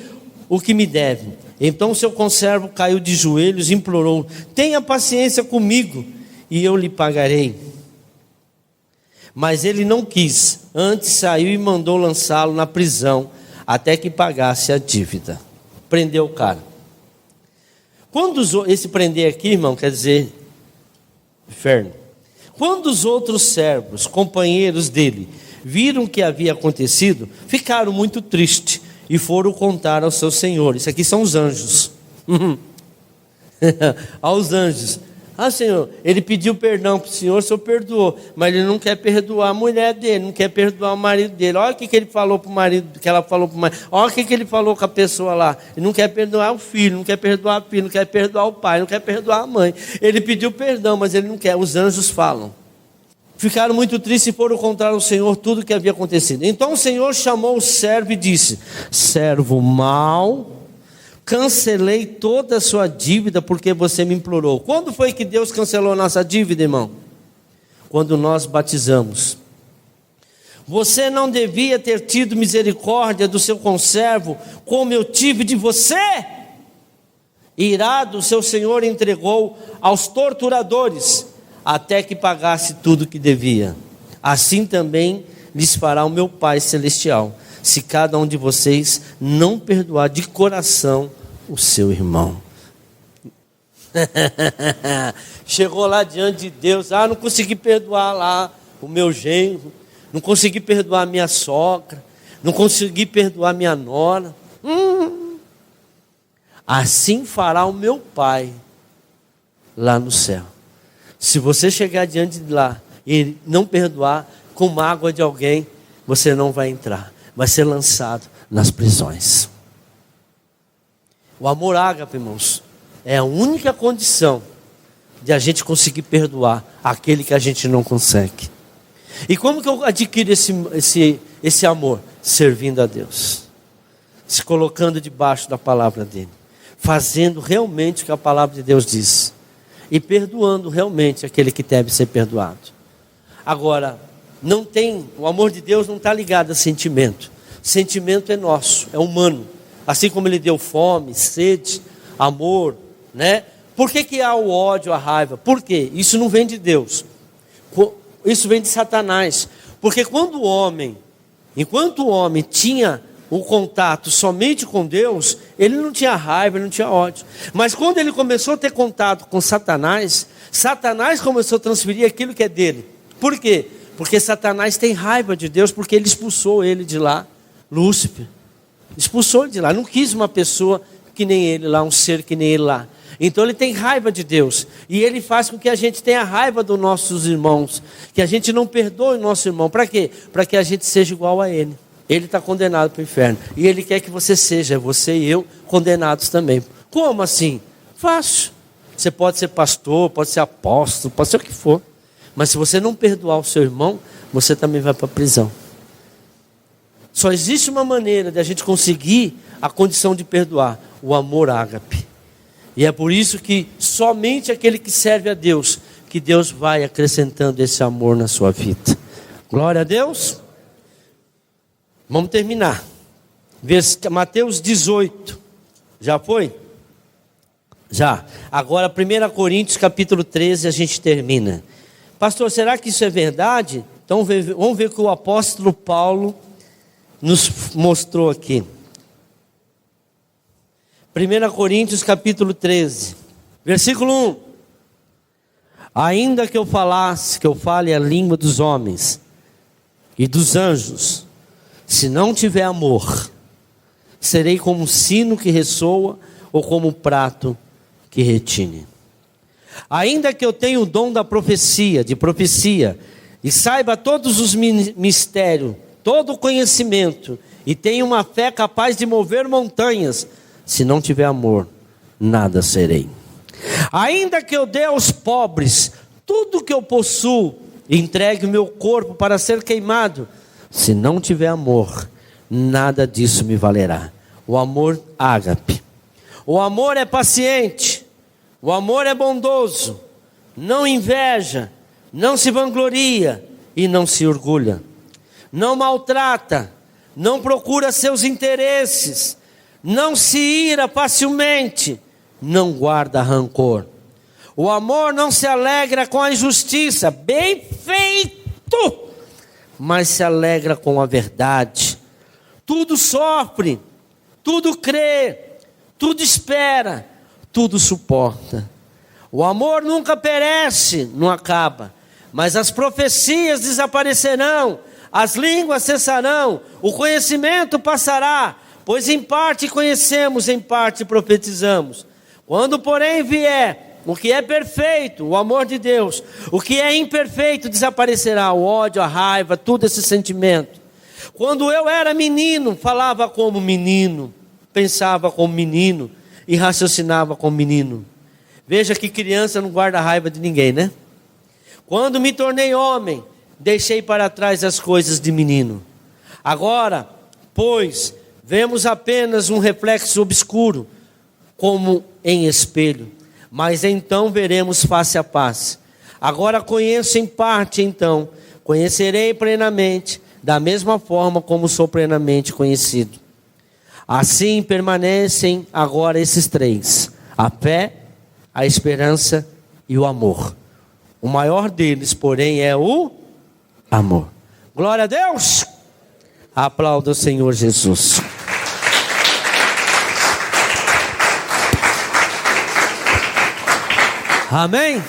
o que me deve. Então o seu conservo caiu de joelhos e implorou: tenha paciência comigo e eu lhe pagarei. Mas ele não quis, antes saiu e mandou lançá-lo na prisão, até que pagasse a dívida. Prendeu o cara. Esse prender aqui, irmão, quer dizer inferno. Quando os outros servos, companheiros dele, viram o que havia acontecido, ficaram muito tristes e foram contar ao seu senhor. Isso aqui são os anjos. Aos anjos. Ah, Senhor, ele pediu perdão para o Senhor perdoou, mas ele não quer perdoar a mulher dele, não quer perdoar o marido dele. Olha o que ele falou para o marido, que ela falou para o marido. Olha o que ele falou com a pessoa lá. Ele não quer perdoar o filho, não quer perdoar a filha, não quer perdoar o pai, não quer perdoar a mãe. Ele pediu perdão, mas ele não quer. Os anjos falam. Ficaram muito tristes e foram contar ao Senhor tudo o que havia acontecido. Então o Senhor chamou o servo e disse: servo mau, cancelei toda a sua dívida porque você me implorou. Quando foi que Deus cancelou a nossa dívida, irmão? Quando nós batizamos. Você não devia ter tido misericórdia do seu conservo, como eu tive de você? Irado, seu senhor entregou aos torturadores, até que pagasse tudo que devia. Assim também lhes fará o meu Pai Celestial, se cada um de vocês não perdoar de coração o seu irmão. Chegou lá diante de Deus: não consegui perdoar lá o meu genro, não consegui perdoar a minha sogra, não consegui perdoar a minha nora. assim fará o meu Pai lá no céu. Se você chegar diante de lá e não perdoar com mágoa de alguém, você não vai entrar, vai ser lançado nas prisões. O amor ágape, irmãos, é a única condição de a gente conseguir perdoar aquele que a gente não consegue. E como que eu adquiro esse amor? Servindo a Deus, se colocando debaixo da palavra dele, fazendo realmente o que a palavra de Deus diz, e perdoando realmente aquele que deve ser perdoado. Agora, o amor de Deus não está ligado a sentimento. Sentimento é nosso, é humano. Assim como ele deu fome, sede, amor, né? Por que há o ódio, a raiva? Por quê? Isso não vem de Deus. Isso vem de Satanás. Porque enquanto o homem tinha o contato somente com Deus, ele não tinha raiva, ele não tinha ódio. Mas quando ele começou a ter contato com Satanás, Satanás começou a transferir aquilo que é dele. Por quê? Porque Satanás tem raiva de Deus, porque ele expulsou ele de lá, Lúcifer. Expulsou ele de lá, não quis uma pessoa que nem ele lá, um ser que nem ele lá. Então ele tem raiva de Deus, e ele faz com que a gente tenha raiva dos nossos irmãos, que a gente não perdoe o nosso irmão. Para quê? Para que a gente seja igual a ele. Ele está condenado para o inferno, e ele quer que você seja, você e eu, condenados também. Como assim? Fácil. Você pode ser pastor, pode ser apóstolo, pode ser o que for, mas se você não perdoar o seu irmão, você também vai para a prisão. Só existe uma maneira de a gente conseguir a condição de perdoar: o amor ágape. E é por isso que somente aquele que serve a Deus, que Deus vai acrescentando esse amor na sua vida. Glória a Deus. Vamos terminar. Mateus 18. Já foi? Já. Agora 1 Coríntios capítulo 13 a gente termina. Pastor, será que isso é verdade? Então vamos ver o que o apóstolo Paulo nos mostrou aqui. 1 Coríntios capítulo 13, versículo 1. Ainda que eu fale a língua dos homens e dos anjos, se não tiver amor, serei como um sino que ressoa ou como um prato que retine. Ainda que eu tenha o dom da profecia, e saiba todos os mistérios, todo o conhecimento, e tenha uma fé capaz de mover montanhas, se não tiver amor, nada serei. Ainda que eu dê aos pobres tudo que eu possuo, e entregue o meu corpo para ser queimado, se não tiver amor, nada disso me valerá. O amor ágape. O amor é paciente, o amor é bondoso, não inveja, não se vangloria e não se orgulha, não maltrata, não procura seus interesses, não se ira facilmente, não guarda rancor. O amor não se alegra com a injustiça, bem feito, mas se alegra com a verdade. Tudo sofre, tudo crê, tudo espera, tudo suporta. O amor nunca perece, não acaba, mas as profecias desaparecerão, as línguas cessarão, o conhecimento passará, pois em parte conhecemos, em parte profetizamos. Quando porém vier o que é perfeito, o amor de Deus, o que é imperfeito desaparecerá, o ódio, a raiva, tudo esse sentimento. Quando eu era menino, falava como menino, pensava como menino e raciocinava como menino. Veja que criança não guarda raiva de ninguém, né? Quando me tornei homem, deixei para trás as coisas de menino. Agora, pois, vemos apenas um reflexo obscuro, como em espelho, mas então veremos face a face. Agora conheço em parte, então conhecerei plenamente, da mesma forma como sou plenamente conhecido. Assim permanecem agora esses três: a fé, a esperança e o amor. O maior deles, porém, é o amor. Glória a Deus! Aplauda o Senhor Jesus. Amém?